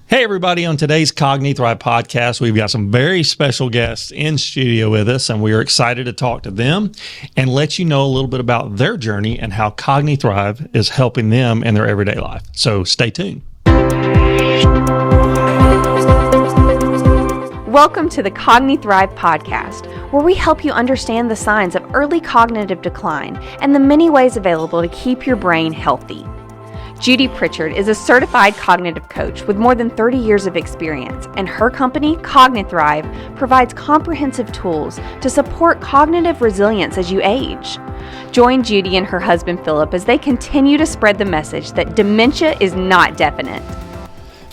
Hey, everybody. On today's Cogni-Thrive podcast, we've got some very special guests in studio with us, and we are excited to talk to them and let you know a little bit about their journey and how Cogni-Thrive is helping them in their everyday life. So stay tuned. Welcome to the Cogni-Thrive podcast, where we help you understand the signs of early cognitive decline and the many ways available to keep your brain healthy. Judi Pritchard is a certified cognitive coach with more than 30 years of experience, and her company, Cogni-Thrive, provides comprehensive tools to support cognitive resilience as you age. Join Judi and her husband, Philip, as they continue to spread the message that dementia is not definite.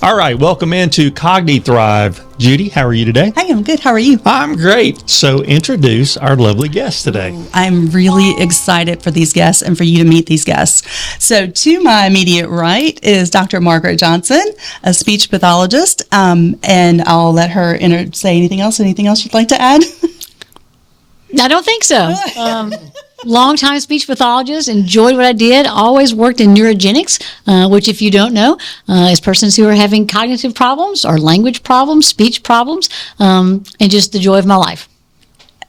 All right, welcome into Cogni-Thrive. Judi, how are you today? Hi, I'm good. How are you? I'm great. So introduce our lovely guests today. I'm really excited for these guests and for you to meet these guests. So to my immediate right is Dr. Margaret Johnson, a speech pathologist, and I'll let her say anything else. Anything else you'd like to add? I don't think so. Long-time speech pathologist, enjoyed what I did, always worked in neurogenics, which if you don't know, is persons who are having cognitive problems or language problems, speech problems, and just the joy of my life.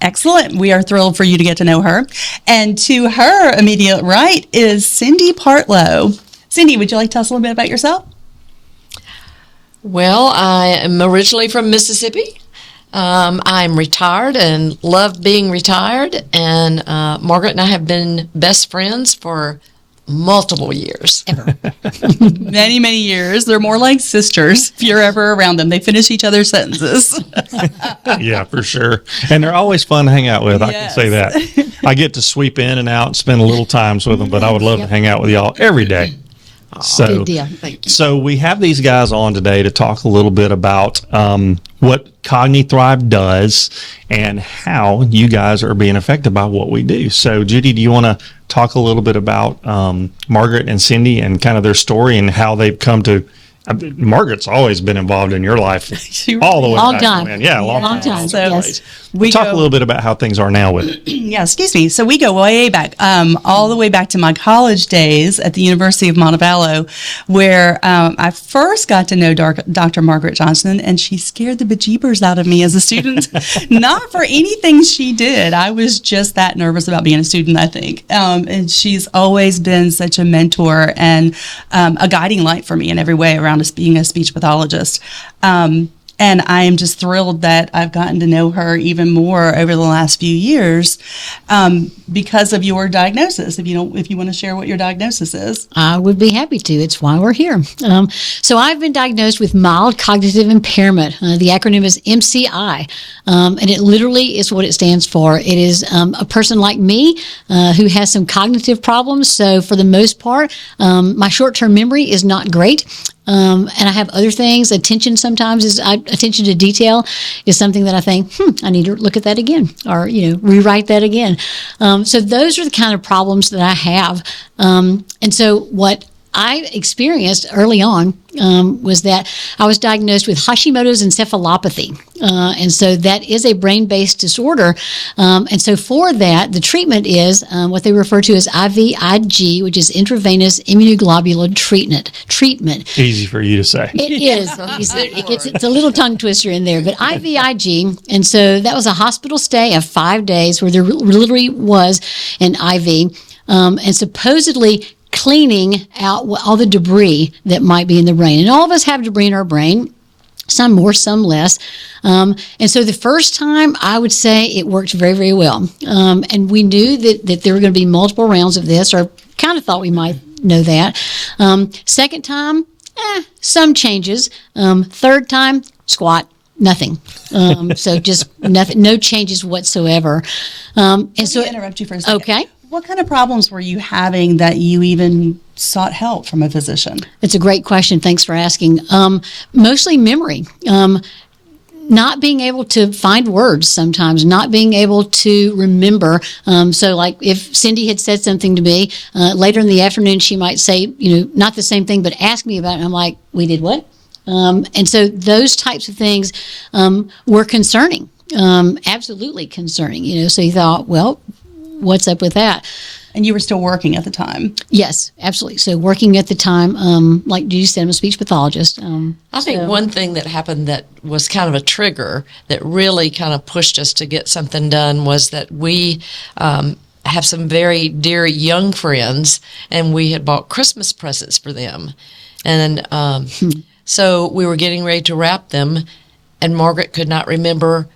Excellent. We are thrilled for you to get to know her. And to her immediate right is Cindy Partlow. Cindy, would you like to tell us a little bit about yourself? Well, I am originally from Mississippi. I'm retired and love being retired, and Margaret and I have been best friends for multiple years. Ever. Many, many years. They're more like sisters if you're ever around them. They finish each other's sentences. Yeah, for sure. And they're always fun to hang out with. Yes. I can say that. I get to sweep in and out and spend a little times with them, but I would love to hang out with y'all every day. Good deal. Thank you. So we have these guys on today to talk a little bit about what Cogni-Thrive does and how you guys are being affected by what we do. So Judi, do you want to talk a little bit about Margaret and Cindy and kind of their story and how they've come to? Margaret's always been involved in your life all the way Long back time. when. Yeah, long time. So yes. we Talk a little bit about how things are now with it. Yeah, excuse me. So we go way back, all the way back to my college days at the University of Montevallo, where I first got to know Dr. Margaret Johnson, and she scared the bejeebers out of me as a student. Not for anything she did. I was just that nervous about being a student, I think. And she's always been such a mentor and a guiding light for me in every way around us being a speech pathologist. And I am just thrilled that I've gotten to know her even more over the last few years because of your diagnosis. If you want to share what your diagnosis is. I would be happy to. It's why we're here. So I've been diagnosed with mild cognitive impairment. The acronym is MCI, and it literally is what it stands for. It is a person like me who has some cognitive problems. So for the most part, my short-term memory is not great. And I have other things. Attention to detail is something that I think, I need to look at that again or, rewrite that again. So those are the kind of problems that I have. And so what I experienced early on was that I was diagnosed with Hashimoto's encephalopathy. And so that is a brain-based disorder. And so for that, the treatment is what they refer to as IVIG, which is intravenous immunoglobulin treatment. Easy for you to say. It is. It's a little tongue twister in there, but IVIG. And so that was a hospital stay of 5 days where there literally was an IV. And supposedly cleaning out all the debris that might be in the brain. And all of us have debris in our brain, some more, some less. And so the first time, I would say it worked very, very well. And we knew that there were going to be multiple rounds of this, or kind of thought we might know that. Second time, some changes. Third time, squat. Nothing. So just nothing, no changes whatsoever. Let me interrupt you for a second. Okay. What kind of problems were you having that you even sought help from a physician? It's a great question. Thanks for asking. Mostly memory. Not being able to find words sometimes, not being able to remember. So like if Cindy had said something to me, later in the afternoon, she might say, not the same thing, but ask me about it. And I'm like, we did what? And so those types of things were concerning, absolutely concerning. So you thought, well, what's up with that? And you were still working at the time. Yes, absolutely. So working at the time, like you said, I'm a speech pathologist. I think one thing that happened that was kind of a trigger that really kind of pushed us to get something done was that we have some very dear young friends, and we had bought Christmas presents for them. And so we were getting ready to wrap them, and Margaret could not remember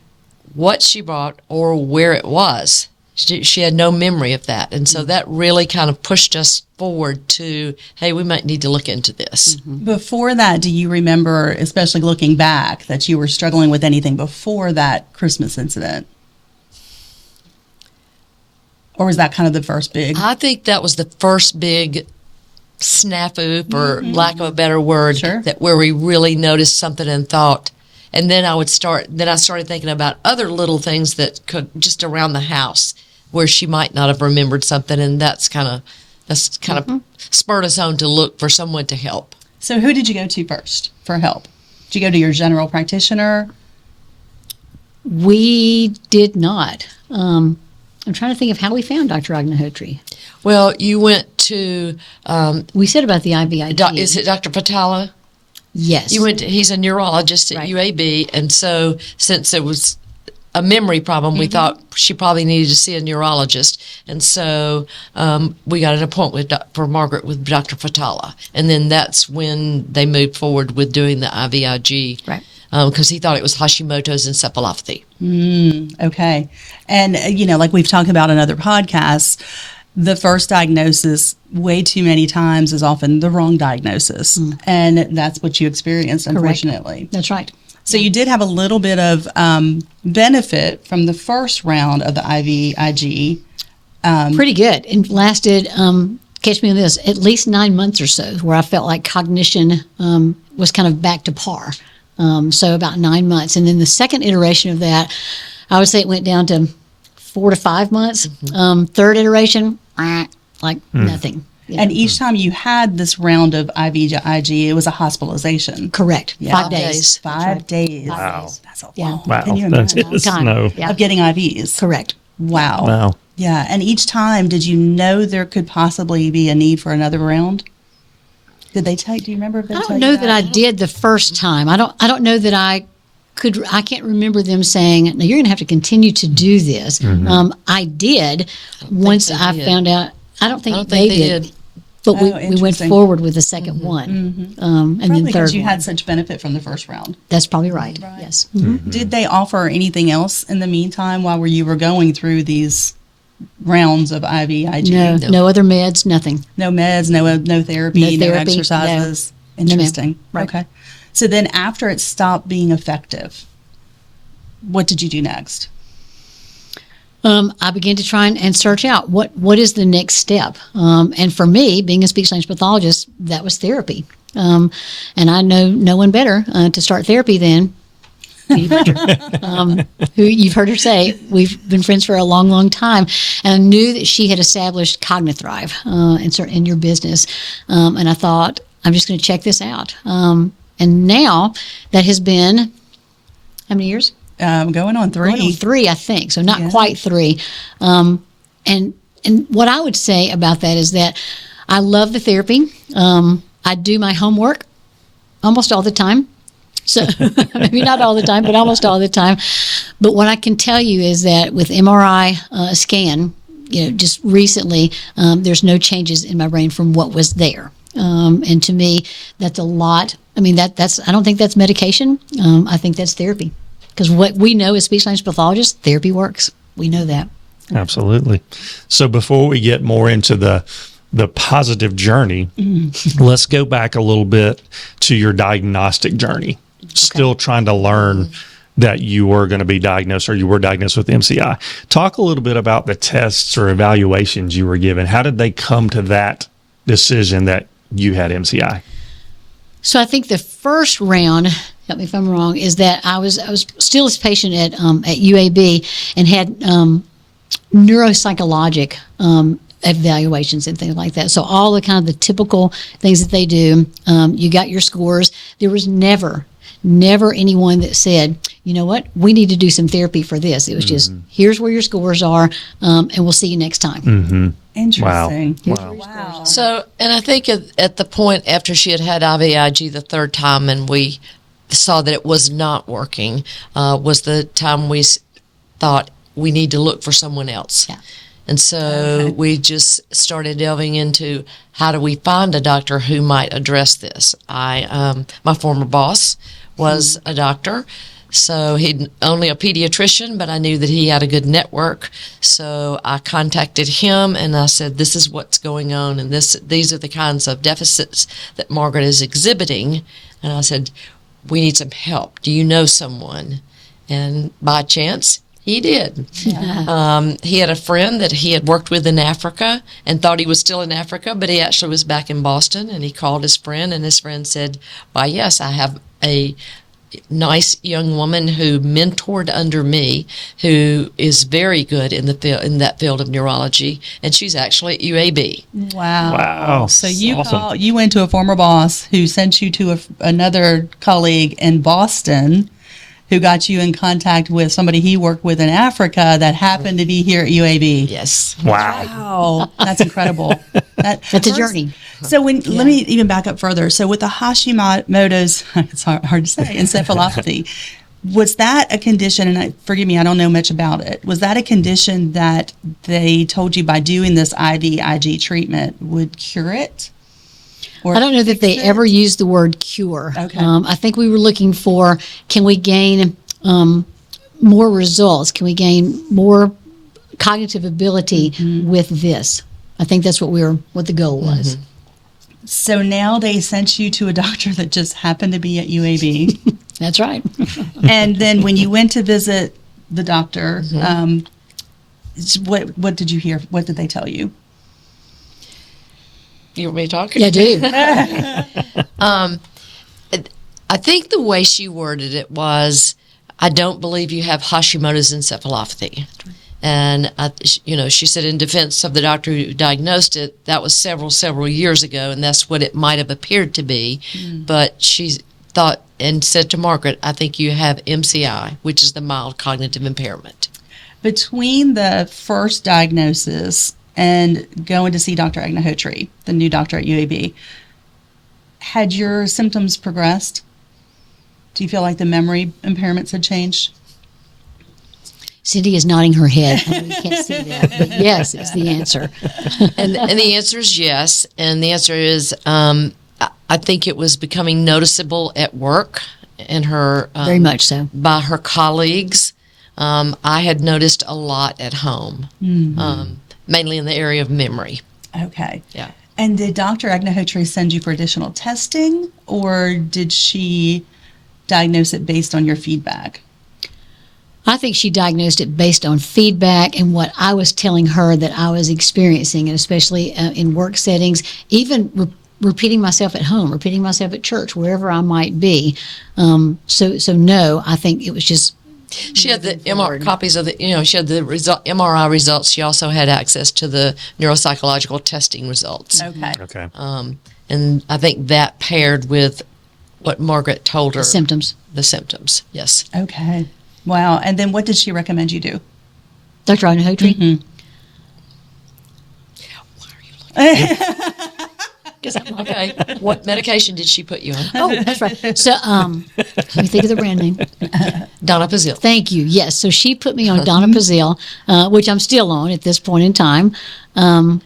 what she bought or where it was. She had no memory of that. And so that really kind of pushed us forward to, hey, we might need to look into this. Before that, do you remember, especially looking back, that you were struggling with anything before that Christmas incident? Or was that kind of the first big? I think that was the first big snafu, for lack of a better word, that where we really noticed something and thought. And then I started thinking about other little things that could, just around the house, where she might not have remembered something, and that's kind of spurred us on to look for someone to help. So who did you go to first for help? Did you go to your general practitioner? We did not. I'm trying to think of how we found Dr. Cogni-Thrive. Well, you went to... we said about the IVIG. Is it Dr. Patala? Yes. He's a neurologist at UAB, and so since it was a memory problem, we thought she probably needed to see a neurologist, and so we got an appointment for Margaret with Dr. Fatala, and then that's when they moved forward with doing the IVIG, right? Because he thought it was Hashimoto's encephalopathy. Okay, and like we've talked about in other podcasts, the first diagnosis way too many times is often the wrong diagnosis, and that's what you experienced, unfortunately. Correct. That's right. So you did have a little bit of benefit from the first round of the IVIG. Pretty good. It lasted, catch me on this, at least 9 months or so, where I felt like cognition was kind of back to par. So about 9 months. And then the second iteration of that, I would say it went down to 4 to 5 months. Third iteration, nothing. Yeah. And each time you had this round of IVIG, it was a hospitalization. Correct. Yeah. 5 days. 5 days. Wow. That's a Yeah. long Wow. Can you That imagine? is Time. no. Yeah. Of getting IVs. Correct. Wow. Wow. Yeah. And each time, did you know there could possibly be a need for another round? Did they tell you? Do you remember if they I tell don't you know that I did the first time. I don't know that I can't remember them saying, no, you're going to have to continue to do this. I did once I found out. I don't think they did. But we went interesting. forward with the second one. And Probably then third because you one. had such benefit from the first round. That's probably right. Yes. Did they offer anything else in the meantime while you were going through these rounds of IVIG? No other meds, nothing. No meds, no therapy, no therapy, exercises. no. No, ma'am. Interesting. Right. Okay. So then after it stopped being effective, what did you do next? I began to try and search out what is the next step. And for me, being a speech language pathologist, that was therapy. And I know no one better to start therapy than Judi Pritchard, who you've heard her say, we've been friends for a long, long time. And I knew that she had established Cogni-Thrive in your business. And I thought, I'm just going to check this out. And now that has been, how many years? Going on 3. Going on 3, I think. So not quite 3. And what I would say about that is that I love the therapy. I do my homework almost all the time. So maybe not all the time, but almost all the time. But what I can tell you is that with MRI scan, just recently, there's no changes in my brain from what was there. And to me, that's a lot. I mean, I don't think that's medication. I think that's therapy. Because what we know as speech language pathologists, therapy works. We know that. Absolutely. So before we get more into the positive journey, let's go back a little bit to your diagnostic journey. Still trying to learn that you were going to be diagnosed, or you were diagnosed with MCI. Talk a little bit about the tests or evaluations you were given. How did they come to that decision that you had MCI? So I think the first round, help me if I'm wrong, is that I was still a patient at UAB and had neuropsychologic evaluations and things like that. So all the kind of the typical things that they do. You got your scores. There was never anyone that said you know what, we need to do some therapy for this. It was just, here's where your scores are, and we'll see you next time. Interesting. Wow. So, and I think at the point after she had IVIG the third time and we saw that it was not working, was the time we thought we need to look for someone else. Yeah. And so we just started delving into how do we find a doctor who might address this. My former boss was a doctor. So he'd only a pediatrician, but I knew that he had a good network. So I contacted him and I said, this is what's going on and these are the kinds of deficits that Margaret is exhibiting. And I said, we need some help. Do you know someone? And by chance, he did. Yeah. He had a friend that he had worked with in Africa and thought he was still in Africa, but he actually was back in Boston. And he called his friend and his friend said, why, yes, I have a nice young woman who mentored under me, who is very good in that field of neurology, and she's actually at UAB. Wow. So you Awesome. you went to a former boss who sent you to another colleague in Boston who got you in contact with somebody he worked with in Africa that happened to be here at UAB. Yes. Wow, that's incredible. That's a journey. So let me even back up further. So with the Hashimoto's, it's hard to say, encephalopathy, was that a condition, and forgive me, I don't know much about it, was that a condition that they told you by doing this IVIG treatment would cure it? Or I don't know that they ever used the word cure. Okay. I think we were looking for, can we gain more results? Can we gain more cognitive ability with this? I think that's what the goal was. So now they sent you to a doctor that just happened to be at UAB. That's right. And then when you went to visit the doctor, what did you hear? What did they tell you? You want me to talk? Yeah, I do. I think the way she worded it was, I don't believe you have Hashimoto's encephalopathy. And, she said in defense of the doctor who diagnosed it, that was several years ago, and that's what it might have appeared to be. But she thought and said to Margaret, I think you have MCI, which is the mild cognitive impairment. Between the first diagnosis and going to see Dr. Agnihotri, the new doctor at UAB, had your symptoms progressed? Do you feel like the memory impairments had changed? Cindy is nodding her head. I know you can't see that, but yes, is the answer. And the answer is yes. And the answer is, I think it was becoming noticeable at work and her Very much so. by her colleagues. I had noticed a lot at home, mainly in the area of memory. Okay. Yeah. And did Dr. Agnihotri send you for additional testing, or did she diagnose it based on your feedback? I think she diagnosed it based on feedback and what I was telling her that I was experiencing, and especially in work settings, even repeating myself at home, repeating myself at church, wherever I might be. So no, I think it was just. She had the copies of the, she had the MRI results. She also had access to the neuropsychological testing results. Okay. And I think that paired with what Margaret told her. The symptoms, yes. Okay. Wow. And then what did she recommend you do? Dr. Agnihotri? Mm-hmm. Why are you looking? Okay. What medication did she put you on? Oh, that's right. So, let me think of the brand name. Donepezil. Thank you. Yes. So she put me on Donepezil, which I'm still on at this point in time. And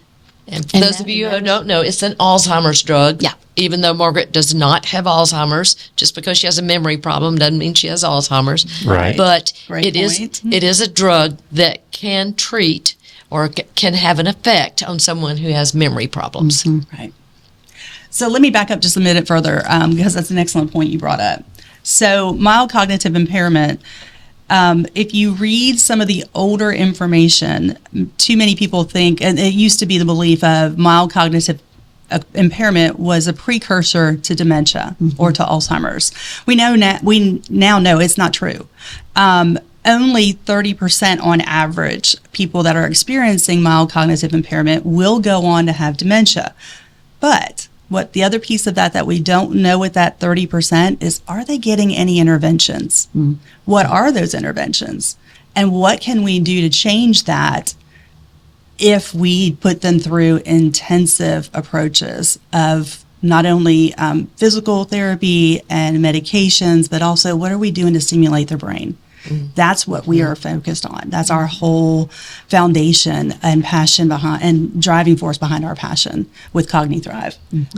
for those of you who don't know, it's an Alzheimer's drug. Yeah. Even though Margaret does not have Alzheimer's, just because she has a memory problem doesn't mean she has Alzheimer's. Right. But Great point. it is a drug that can treat or can have an effect on someone who has memory problems. Right. So let me back up just a minute further, because that's an excellent point you brought up. So mild cognitive impairment, if you read some of the older information, too many people think, and it used to be the belief of mild cognitive impairment was a precursor to dementia or to Alzheimer's. We now know it's not true. Only 30% on average people that are experiencing mild cognitive impairment will go on to have dementia. But what the other piece of that we don't know with that 30% is, are they getting any interventions? What are those interventions? And what can we do to change that if we put them through intensive approaches of not only physical therapy and medications, but also what are we doing to stimulate their brain? That's what we are focused on. That's our whole foundation and passion behind, and driving force behind our passion with Cogni-Thrive.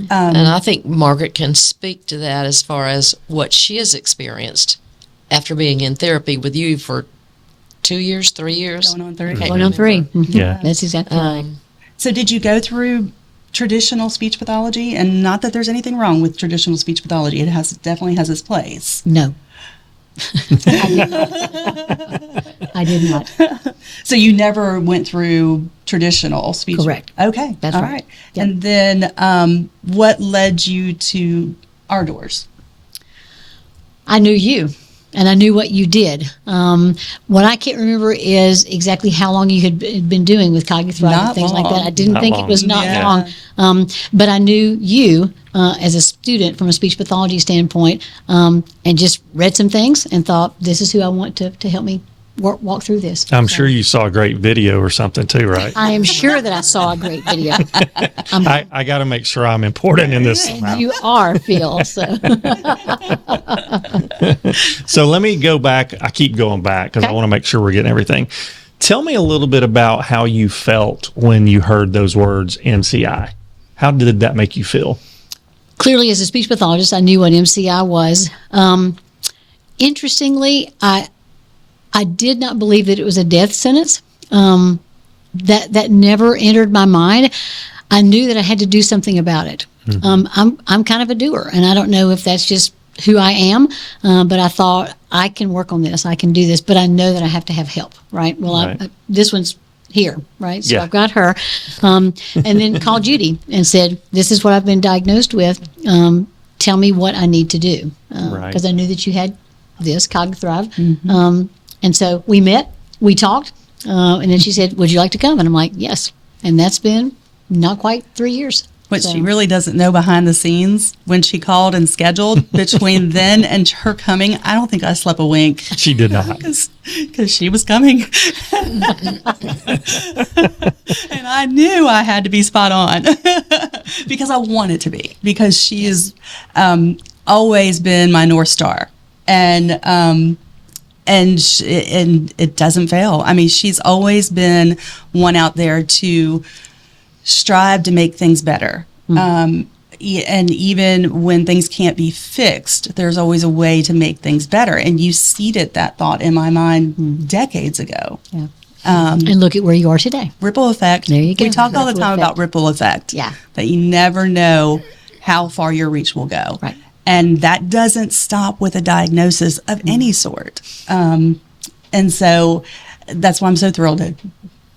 And I think Margaret can speak to that as far as what she has experienced after being in therapy with you for 2 years, 3 years. Going on 3. Going on 3. Yeah. That's exactly right. So did you go through traditional speech pathology? And not that there's anything wrong with traditional speech pathology. It definitely has its place. No. I did not. So you never went through traditional speech? Correct. Okay. That's all right. Yep. And then what led you to our doors? I knew you, and I knew what you did. What I can't remember is exactly how long you had been doing with Cogni-Thrive and Not things like long. that. I didn't Not think long. it was not Yeah. long. But I knew you as a student from a speech pathology standpoint, and just read some things and thought, this is who I want to help me walk through this. I'm sure you saw a great video or something too, right? I am sure that I saw a great video. I got to make sure I'm important in this somehow. You are, Phil. So. So let me go back. I keep going back because I want to make sure we're getting everything. Tell me a little bit about how you felt when you heard those words, MCI. How did that make you feel? Clearly, as a speech pathologist, I knew what MCI was. Interestingly, I did not believe that it was a death sentence. That never entered my mind. I knew that I had to do something about it. I'm kind of a doer, and I don't know if that's just who I am, but I thought I can work on this. I can do this, but I know that I have to have help, right? Well, Right. this one's here, right? So Yeah. I've got her, and then called Judi and said, "This is what I've been diagnosed with. Tell me what I need to do," Right. because I knew that you had this Cogni-Thrive. And so we met, we talked, and then she said, "Would you like to come?" And I'm like, "Yes." And that's been not quite 3 years. What So- she really doesn't know behind the scenes, when she called and scheduled, between then and her coming, I don't think I slept a wink. She did not. Because she was coming. And I knew I had to be spot on because I wanted to be, because she has always been my North Star. And it doesn't fail. I mean, she's always been one out there to strive to make things better. And even when things can't be fixed, there's always a way to make things better. And you seeded that thought in my mind decades ago. Yeah. And look at where you are today. Ripple effect. There you go. We talk all the Ripple time effect. about ripple effect. Yeah. That you never know how far your reach will go. Right. And that doesn't stop with a diagnosis of any sort. And so that's why I'm so thrilled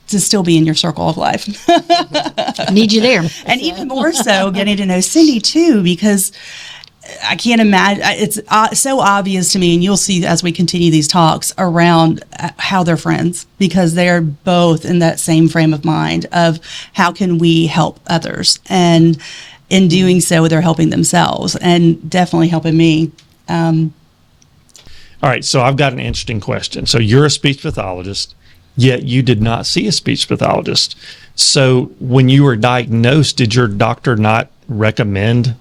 to still be in your circle of life. Need you there. And even more so getting to know Cindy too, because I can't imagine, it's so obvious to me, and you'll see as we continue these talks around how they're friends, because they're both in that same frame of mind of how can we help others. And in doing so, they're helping themselves and definitely helping me. All right, so I've got an interesting question. So you're a speech pathologist, yet you did not see a speech pathologist. So when you were diagnosed, did your doctor not recommend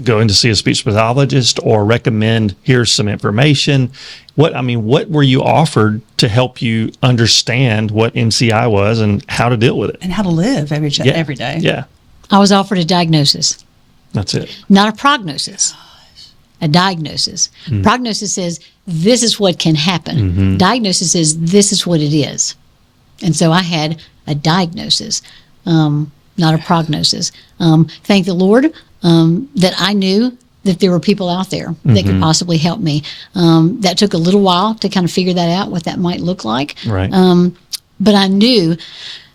going to see a speech pathologist, or recommend, here's some information? What were you offered to help you understand what MCI was and how to deal with it? And how to live every day. Yeah, I was offered a diagnosis, that's it. not a prognosis. A diagnosis. Prognosis says this is what can happen. Diagnosis says this is what it is. And so I had a diagnosis, not a prognosis. Thank the Lord that I knew that there were people out there that could possibly help me. That took a little while to kind of figure that out, what that might look like. Right. But I knew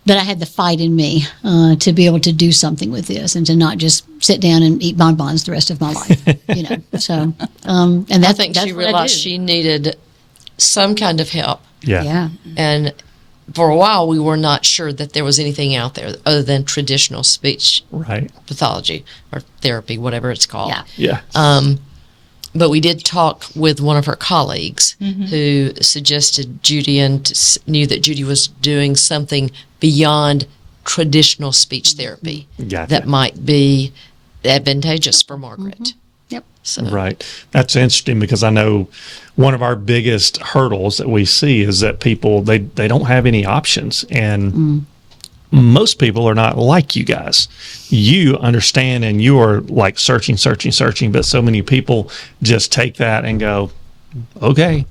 that I had the fight in me to be able to do something with this and to not just sit down and eat bonbons the rest of my life. So and that's, I think that's she what I realized do. she needed some kind of help. Yeah. Yeah. And for a while, we were not sure that there was anything out there other than traditional speech Right. pathology or therapy, whatever it's called. Yeah. Yeah. But we did talk with one of her colleagues who suggested Judi and knew that Judi was doing something beyond traditional speech therapy Gotcha. that might be advantageous for Margaret. Yep. So, Right. That's interesting because I know one of our biggest hurdles that we see is that people, they don't have any options. And most people are not like you guys. You understand and you are like searching, but so many people just take that and go, okay.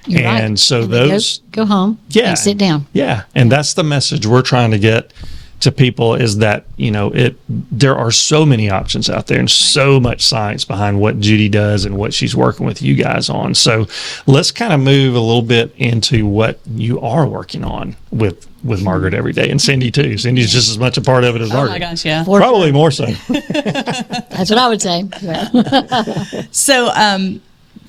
You're right. And so And they those go home Yeah. and sit down. Yeah, and that's the message we're trying to get to people is that, there are so many options out there and so much science behind what Judi does and what she's working with you guys on. So let's kind of move a little bit into what you are working on with Margaret every day, and Cindy too. Cindy's just as much a part of it as Oh Margaret. my gosh, yeah. Probably more so. That's what I would say. Yeah. So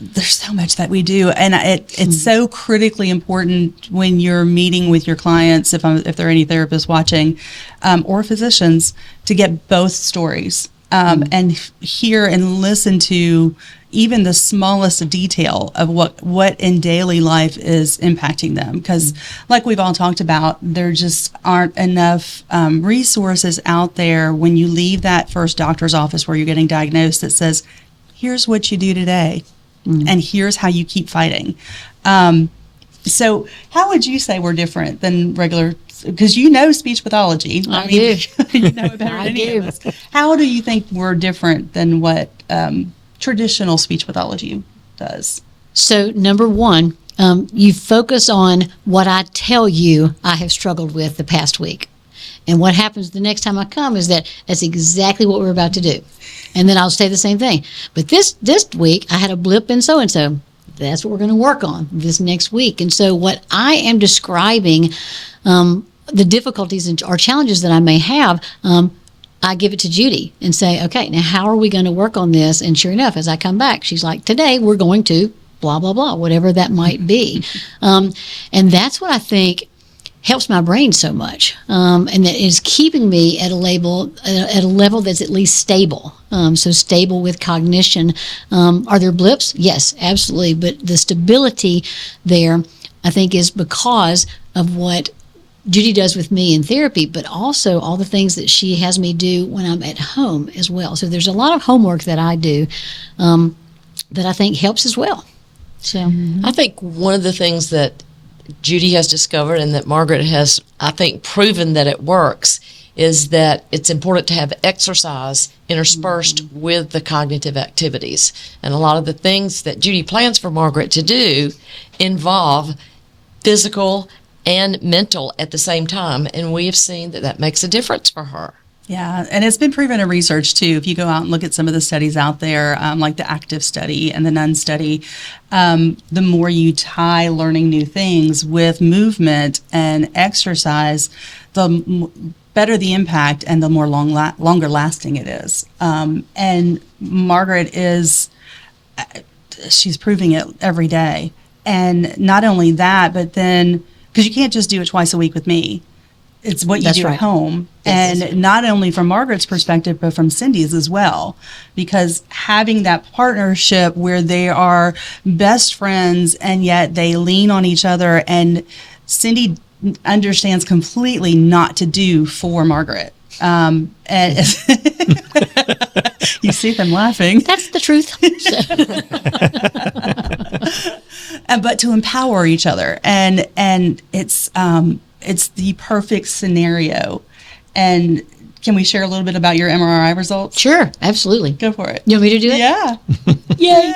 there's so much that we do, and it's so critically important when you're meeting with your clients, if there are any therapists watching, or physicians, to get both stories and hear and listen to even the smallest detail of what in daily life is impacting them. Because like we've all talked about, there just aren't enough resources out there when you leave that first doctor's office where you're getting diagnosed that says, here's what you do today. And here's how you keep fighting. So how would you say we're different than regular, because you know speech pathology. I do. You know it better than any of us. How do you think we're different than what traditional speech pathology does? So number one, you focus on what I tell you I have struggled with the past week. And what happens the next time I come is that's exactly what we're about to do. And then I'll say the same thing. But this week, I had a blip in so-and-so. That's what we're going to work on this next week. And so what I am describing, the difficulties or challenges that I may have, I give it to Judi and say, okay, now how are we going to work on this? And sure enough, as I come back, she's like, today we're going to blah, blah, blah, whatever that might be. And that's what I think helps my brain so much, and that is keeping me at a level that's at least stable. So stable with cognition. Are there blips? Yes, absolutely. But the stability there, I think, is because of what Judi does with me in therapy, but also all the things that she has me do when I'm at home as well. So there's a lot of homework that I do that I think helps as well. So I think one of the things that Judi has discovered and that Margaret has, I think, proven that it works is that it's important to have exercise interspersed with the cognitive activities. And a lot of the things that Judi plans for Margaret to do involve physical and mental at the same time. And we have seen that makes a difference for her. Yeah, and it's been proven in research too. If you go out and look at some of the studies out there, like the ACTIVE study and the NUN study, the more you tie learning new things with movement and exercise, the better the impact and the more longer lasting it is. And Margaret she's proving it every day. And not only that, but then, because you can't just do it twice a week with me. It's what you That's do right. at home. Yes. And not only from Margaret's perspective, but from Cindy's as well. Because having that partnership where they are best friends and yet they lean on each other, and Cindy understands completely not to do for Margaret. And you see them laughing. that's the truth. But to empower each other. And it's the perfect scenario. And can we share a little bit about your MRI results? Sure, absolutely. Go for it. You want me to do it? Yeah. Yay!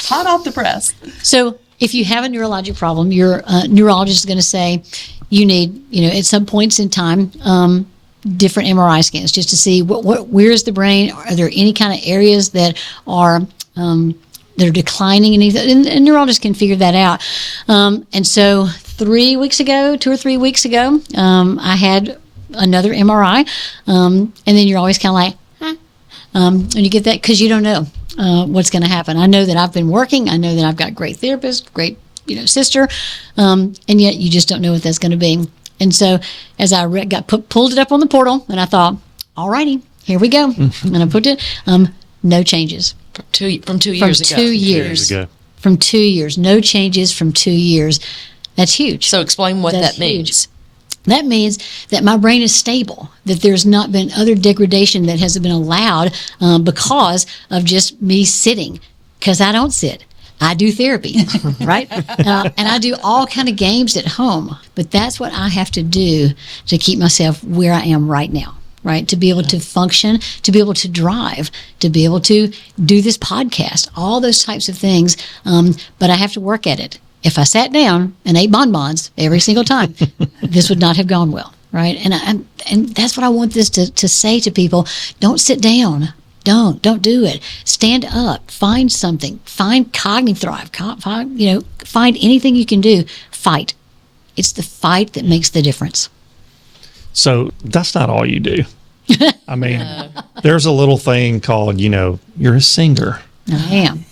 Hot off the press. So if you have a neurologic problem, your neurologist is going to say you need, at some points in time, different MRI scans just to see where's the brain. Are there any kind of areas that are declining? And neurologists can figure that out. And so 2 or 3 weeks ago, I had another MRI. And then you're always kind of like, when you get that, because you don't know what's going to happen. I know that I've been working. I know that I've got great therapists, great sister, and yet you just don't know what that's going to be. And so as I pulled it up on the portal, and I thought, all righty, here we go. And I put it, no changes. From 2 years ago. 2 years. From 2 years. No changes from 2 years. That's huge. So explain what that means. That means that my brain is stable, that there's not been other degradation that has been allowed because of just me sitting, because I don't sit. I do therapy, right? And I do all kind of games at home, but that's what I have to do to keep myself where I am right now, right? To be able to function, to be able to drive, to be able to do this podcast, all those types of things. But I have to work at it. If I sat down and ate bonbons every single time, this would not have gone well, right? And that's what I want this to say to people. Don't sit down. Don't do it. Stand up. Find something. Find Cogni-Thrive. Find anything you can do. Fight. It's the fight that makes the difference. So that's not all you do. I mean, there's a little thing called, you're a singer. I am.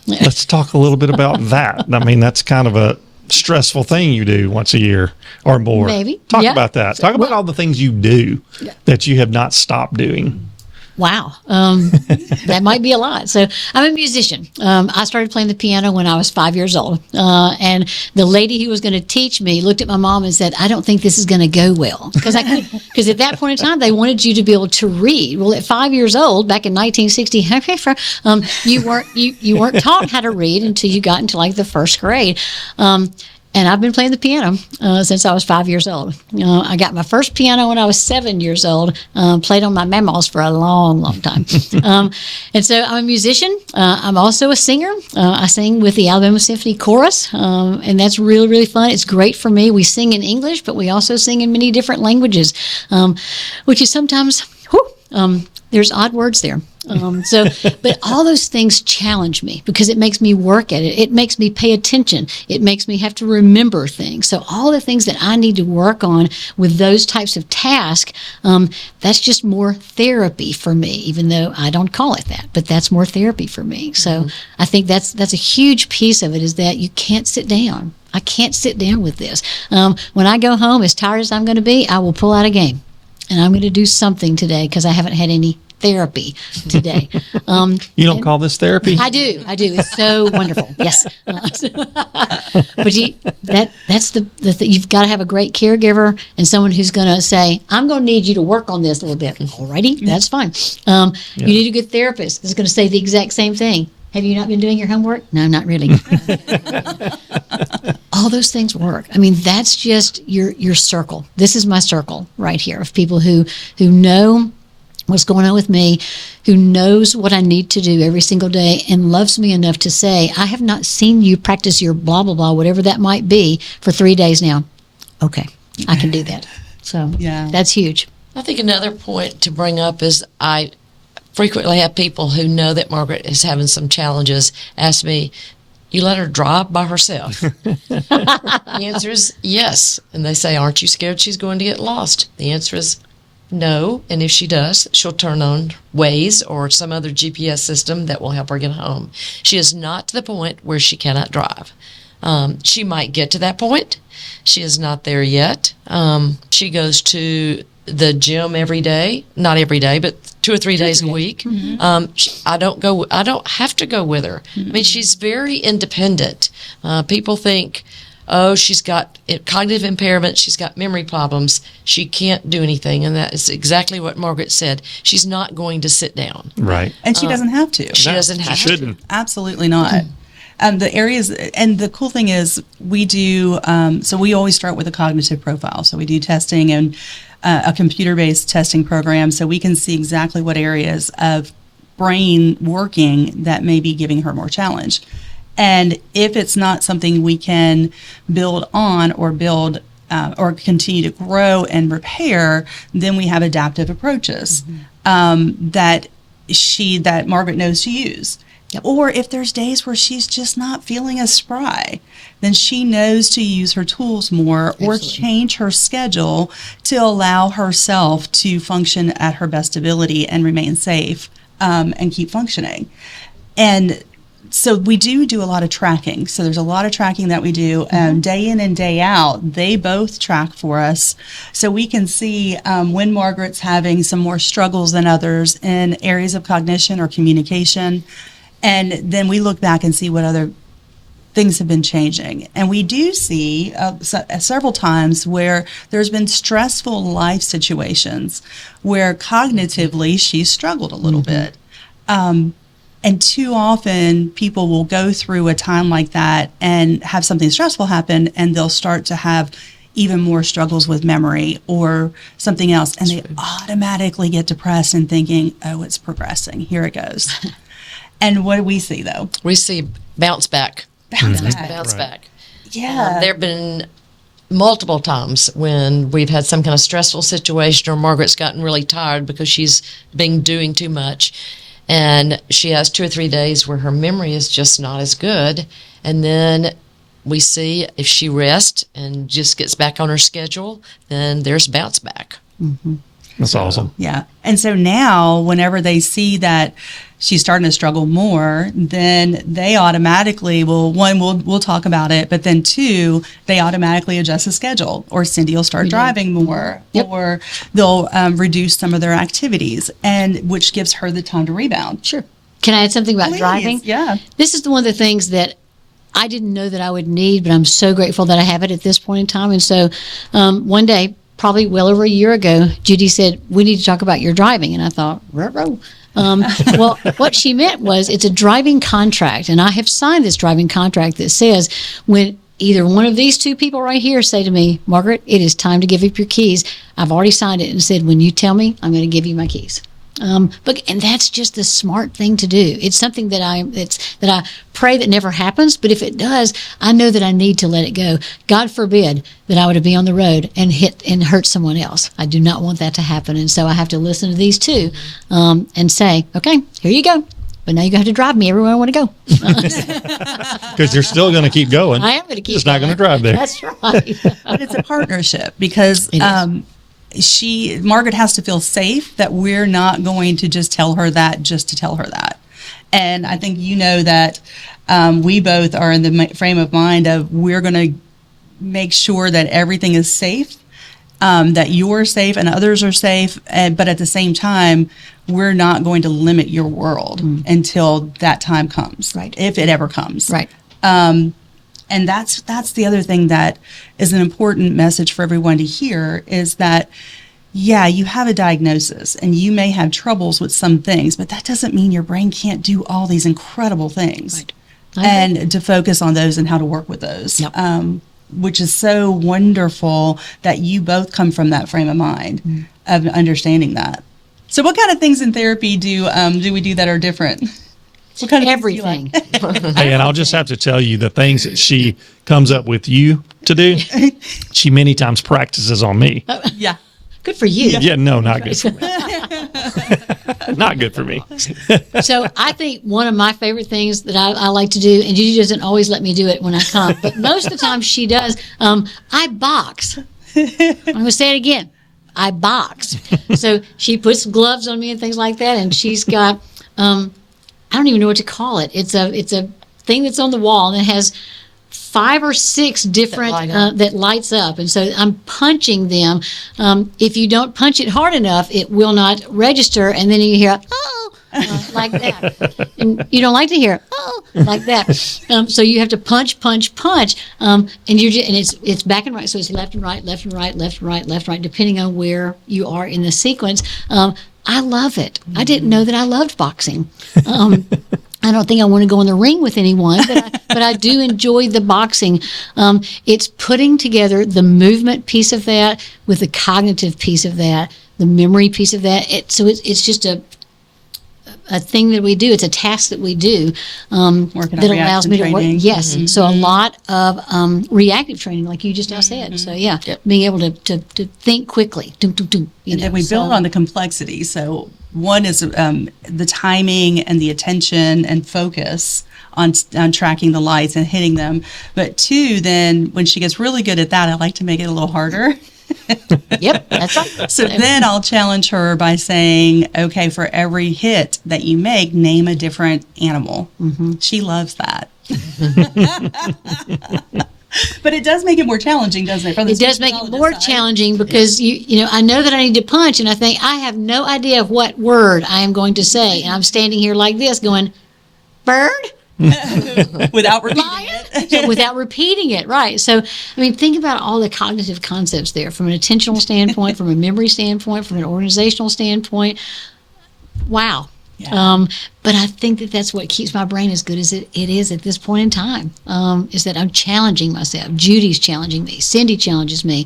Let's talk a little bit about that. I mean, that's kind of a stressful thing you do once a year or more. Maybe. Talk about that. Talk about all the things you do that you have not stopped doing. Wow. That might be a lot. So I'm a musician. I started playing the piano when I was 5 years old. And the lady who was going to teach me looked at my mom and said, I don't think this is going to go well. Because at that point in time, they wanted you to be able to read. Well, at 5 years old, back in 1960, you weren't taught how to read until you got into like the first grade. And I've been playing the piano since I was 5 years old. I got my first piano when I was 7 years old, played on my mammals for a long, long time. And so I'm a musician. I'm also a singer. I sing with the Alabama Symphony Chorus, and that's really, really fun. It's great for me. We sing in English, but we also sing in many different languages, which is sometimes, there's odd words there. But all those things challenge me because it makes me work at it. It makes me pay attention. It makes me have to remember things. So all the things that I need to work on with those types of tasks, that's just more therapy for me, even though I don't call it that, but that's more therapy for me. So I think that's a huge piece of it, is that you can't sit down. I can't sit down with this. When I go home, as tired as I'm going to be, I will pull out a game. And I'm going to do something today because I haven't had any therapy today. You don't call this therapy? I do. It's so wonderful. Yes. But that's the thing. You've got to have a great caregiver and someone who's going to say, I'm going to need you to work on this a little bit. Alrighty, that's fine. You need a good therapist that's going to say the exact same thing. Have you not been doing your homework? No, not really. All those things work. I mean, that's just your circle. This is my circle right here of people who know what's going on with me, who knows what I need to do every single day and loves me enough to say, I have not seen you practice your blah, blah, blah, whatever that might be, for 3 days now. Okay, I can do that. So that's huge. I think another point to bring up is I frequently have people who know that Margaret is having some challenges ask me, you let her drive by herself? The answer is yes. And they say, aren't you scared she's going to get lost? The answer is no. And if she does, she'll turn on Waze or some other GPS system that will help her get home. She is not to the point where she cannot drive. She might get to that point. She is not there yet. She goes to the gym every day, not every day, but 2 or 3 days a week. Mm-hmm. I don't have to go with her. Mm-hmm. I mean, she's very independent. People think, oh, she's got cognitive impairment, she's got memory problems, she can't do anything. And that is exactly what Margaret said. She's not going to sit down. Right. And she doesn't have to. She doesn't have to. Absolutely not. The areas, and the cool thing is we do, so we always start with a cognitive profile. So we do testing and a computer-based testing program, so we can see exactly what areas of brain working that may be giving her more challenge. And if it's not something we can build on or or continue to grow and repair, then we have adaptive approaches that Margaret knows to use. Yep. Or if there's days where she's just not feeling as spry, then she knows to use her tools more. Absolutely. Or change her schedule to allow herself to function at her best ability and remain safe and keep functioning. And So we do a lot of tracking. So there's a lot of tracking that we do day in and day out. They both track for us. So we can see when Margaret's having some more struggles than others in areas of cognition or communication. And then we look back and see what other things have been changing. And we do see several times where there's been stressful life situations where cognitively she's struggled a little bit. And too often people will go through a time like that and have something stressful happen, and they'll start to have even more struggles with memory or something else. And they automatically get depressed and thinking, oh, it's progressing. Here it goes. And what do we see, though? We see bounce back. Bounce back. Yeah. There have been multiple times when we've had some kind of stressful situation or Margaret's gotten really tired because she's been doing too much. And she has 2 or 3 days where her memory is just not as good. And then we see if she rests and just gets back on her schedule, then there's bounce back. That's awesome. Yeah. And so now whenever they see that she's starting to struggle more, then they automatically will, one, we'll talk about it, but then 2, they automatically adjust the schedule, or Cindy will start driving more, or they'll reduce some of their activities, and which gives her the time to rebound. Sure. Can I add something about driving? Yeah. This is one of the things that I didn't know that I would need, but I'm so grateful that I have it at this point in time. And so one day, probably well over a year ago, Judi said, we need to talk about your driving. And I thought, ruh-roh. Well, what she meant was it's a driving contract. And I have signed this driving contract that says when either one of these 2 people right here say to me, Margaret, it is time to give up your keys, I've already signed it and said, when you tell me, I'm going to give you my keys. And that's just the smart thing to do. It's something that I pray that never happens, but if it does, I know that I need to let it go. God forbid that I were to be on the road and hit and hurt someone else. I do not want that to happen, and so I have to listen to these 2 and say, okay, here you go. But now you have to drive me everywhere I want to go. Because you're still going to keep going. I am going to keep just not going to drive there. That's right. But it's a partnership because Margaret has to feel safe that we're not going to just tell her that just to tell her that. And I think you know that we both are in the frame of mind of we're going to make sure that everything is safe, that you're safe and others are safe, but at the same time, we're not going to limit your world until that time comes, right? If it ever comes, right? And that's the other thing that is an important message for everyone to hear is that, yeah, you have a diagnosis and you may have troubles with some things, but that doesn't mean your brain can't do all these incredible things. Right. And to focus on those and how to work with those, which is so wonderful that you both come from that frame of mind of understanding that. So what kind of things in therapy do we do that are different? What kind of everything. Hey, and I'll just have to tell you the things that she comes up with you to do, she many times practices on me. Yeah. Good for you. Yeah, no, not good for me. Not good for me. So I think one of my favorite things that I like to do, and Judi doesn't always let me do it when I come, but most of the time she does, I box. I'm going to say it again. I box. So she puts gloves on me and things like that, and she's got, I don't even know what to call it. It's a thing that's on the wall and it has 5 or 6 different that lights up, and so I'm punching them. If you don't punch it hard enough, it will not register, and then you hear like that, and you don't like to hear like that. So you have to punch, and it's back and right. So it's left and right, left and right, left and right, left and right, depending on where you are in the sequence. I love it. I didn't know that I loved boxing. I don't think I want to go in the ring with anyone, but I do enjoy the boxing. It's putting together the movement piece of that with the cognitive piece of that, the memory piece of that. So it's just a thing that we do. It's a task that we do that allows me to work. Yes. Mm-hmm. So a lot of reactive training, like you just now said. So being able to think quickly. And then we build on the complexity. So one is the timing and the attention and focus on tracking the lights and hitting them. But 2, then when she gets really good at that, I like to make it a little harder. Yep, that's right. So then I'll challenge her by saying, okay, for every hit that you make, name a different animal. She loves that. But it does make it more challenging, doesn't it? It does make it more challenging because you know, I know that I need to punch, and I think I have no idea what word I am going to say, and I'm standing here like this, going, bird. Without repeating it. So without repeating it, right? So, I mean, think about all the cognitive concepts there, from an attentional standpoint, from a memory standpoint, from an organizational standpoint. Wow. Yeah. But I think that that's what keeps my brain as good as it is at this point in time, is that I'm challenging myself. Judy's challenging me. Cindy challenges me.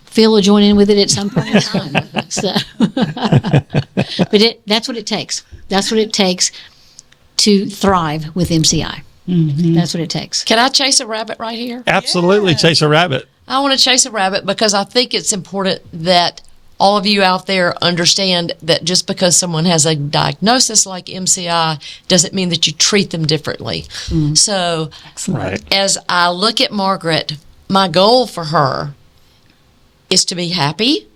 Phil will join in with it at some point in time. So, but that's what it takes. That's what it takes to thrive with MCI. That's what it takes. Can I chase a rabbit right here? Absolutely. Chase a rabbit. I want to chase a rabbit because I think it's important that all of you out there understand that just because someone has a diagnosis like MCI doesn't mean that you treat them differently. So Right. as I look at Margaret, my goal for her is to be happy.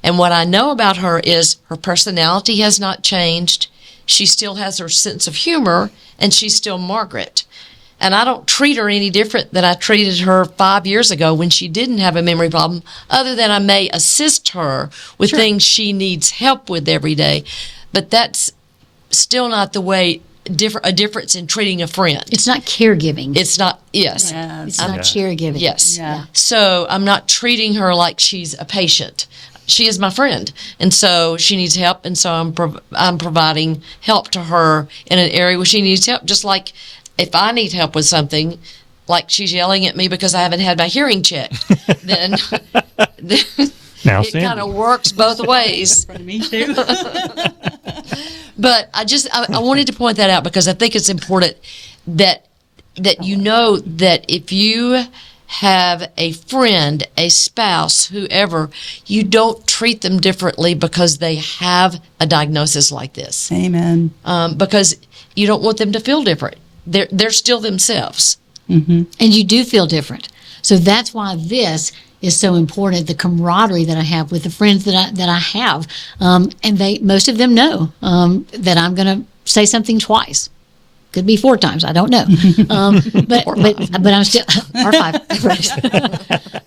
And what I know about her is her personality has not changed. She still has her sense of humor, and she's still Margaret. And I don't treat her any different than I treated her 5 years ago when she didn't have a memory problem, other than I may assist her with things she needs help with every day. But that's still not the way, a difference in treating a friend. It's not caregiving. It's not, yes. Yes. It's not caregiving. Yes. Yeah. So I'm not treating her like she's a patient. She is my friend, and so she needs help, and so I'm providing help to her in an area where she needs help. Just like if I need help with something, like she's yelling at me because I haven't had my hearing checked, then Now, it kind of works both ways. Me too. But I wanted to point that out because I think it's important that you know that if you have a friend, a spouse, whoever, you don't treat them differently because they have a diagnosis like this. Amen. Because you don't want them to feel different. They're still themselves. And you do feel different. So that's why this is so important, the camaraderie that I have with the friends that I have. And most of them know that I'm going to say something twice. Could be 4 times. I don't know. But I'm still, or 5.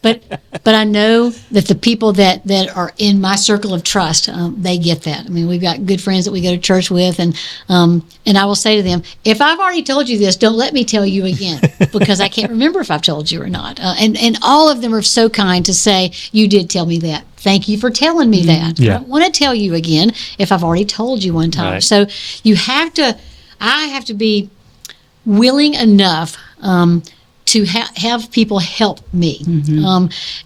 But I know that the people that are in my circle of trust, they get that. I mean, we've got good friends that we go to church with, and I will say to them, if I've already told you this, don't let me tell you again, because I can't remember if I've told you or not. And all of them are so kind to say, you did tell me that. Thank you for telling me that. Yeah. I don't want to tell you again if I've already told you one time. Right. So I have to be willing enough to have people help me.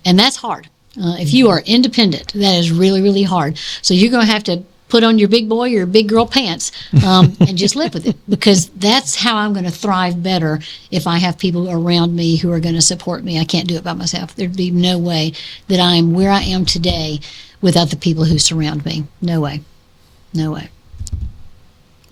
And that's hard. If you are independent, that is really, really hard. So you're going to have to put on your big boy or big girl pants and just live with it, because that's how I'm going to thrive better if I have people around me who are going to support me. I can't do it by myself. There'd be no way that I am where I am today without the people who surround me. No way. No way.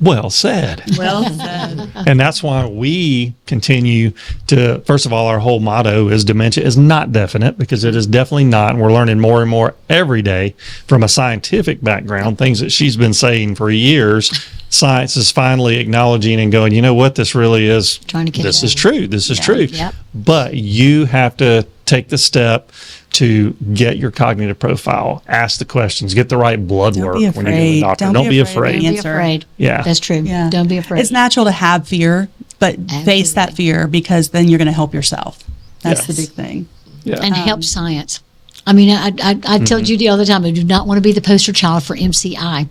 Well said. Well said. And that's why we continue to, first of all, our whole motto is dementia is not definite, because it is definitely not. And we're learning more and more every day from a scientific background, things that she's been saying for years. Science is finally acknowledging and going, you know what, this really is, Trying to catch this up. is true. This is true. Yep. But you have to take the step to get your cognitive profile, ask the questions, get the right blood Don't work be when you go to the afraid. doctor. Don't be afraid. Don't be Answer. afraid. Yeah. That's true. Yeah. Don't be afraid. It's natural to have fear, but face that fear, because then you're going to help yourself. That's the Yes. big thing. Yeah. And help science. I mean, I tell Judy all the time, I do not want to be the poster child for MCI.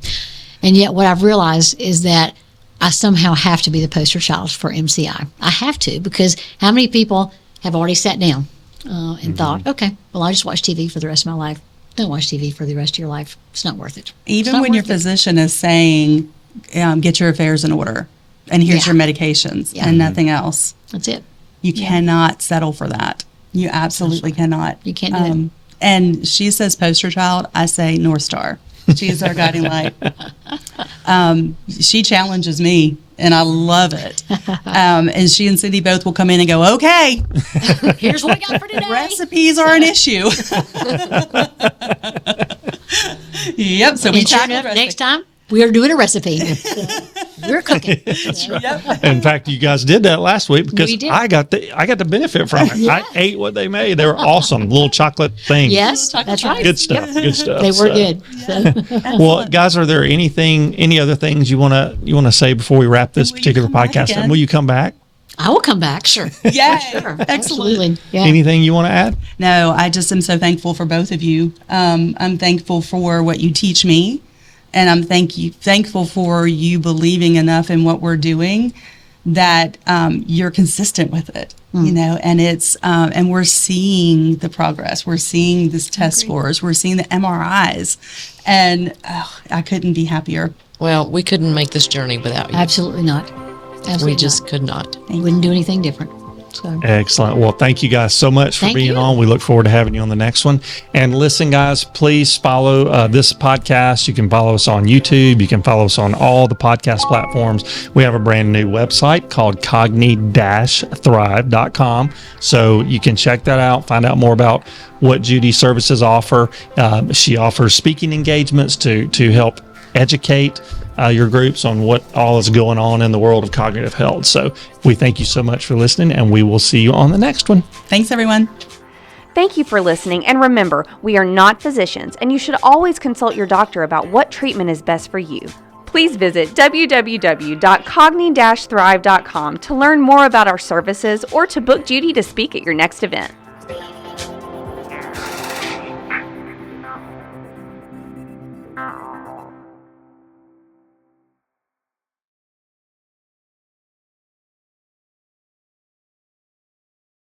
And yet what I've realized is that I somehow have to be the poster child for MCI. I have to, because how many people have already sat down and thought, okay, well, I'll just watch TV for the rest of my life. Don't watch TV for the rest of your life. It's not worth it. It's Even not when your worth it. physician is saying, get your affairs in order, and here's Yeah. your medications Yeah. and nothing else. That's it. You cannot settle for that. You absolutely cannot. You can't do it. And she says poster child. I say North Star. She is our guiding light. She challenges me and I love it. And she and Cindy both will come in and go, okay, Here's what I got for today. recipes are an issue. Yep. So we And sure tackle enough, recipes. next time we are doing a recipe. We're cooking. Yep. In fact, you guys did that last week because We did. I got the benefit from it. I ate what they made. They were awesome, little chocolate things. Yes, that's right. Good stuff. Good stuff. They were So- good. So. Well, guys, are there any other things you wanna say before we wrap this Will you particular come back podcast? again? Will you come back? I will come back. Sure. Yay. Excellent. Absolutely. Yeah. Anything you want to add? No, I just am so thankful for both of you. I'm thankful for what you teach me, and I'm thankful for you believing enough in what we're doing that you're consistent with it. You know, and it's and we're seeing the progress. We're seeing this test scores. We're seeing the MRIs, and I couldn't be happier. Well, we couldn't make this journey without you. Absolutely not. Absolutely We just not. could not. Wouldn't do anything different. So. Excellent. Well, thank you guys so much for Thank being you. on. We look forward to having you on the next one. And listen, guys, please follow this podcast. You can follow us on YouTube. You can follow us on all the podcast platforms. We have a brand new website called Cogni-Thrive.com. So you can check that out, find out more about what Judi's services offer. She offers speaking engagements to help educate your groups on what all is going on in the world of cognitive health. So we thank you so much for listening, and we will see you on the next one. Thanks, everyone. Thank you for listening, and remember, we are not physicians, and you should always consult your doctor about what treatment is best for you. Please visit www.cogni-thrive.com to learn more about our services or to book Judi to speak at your next event.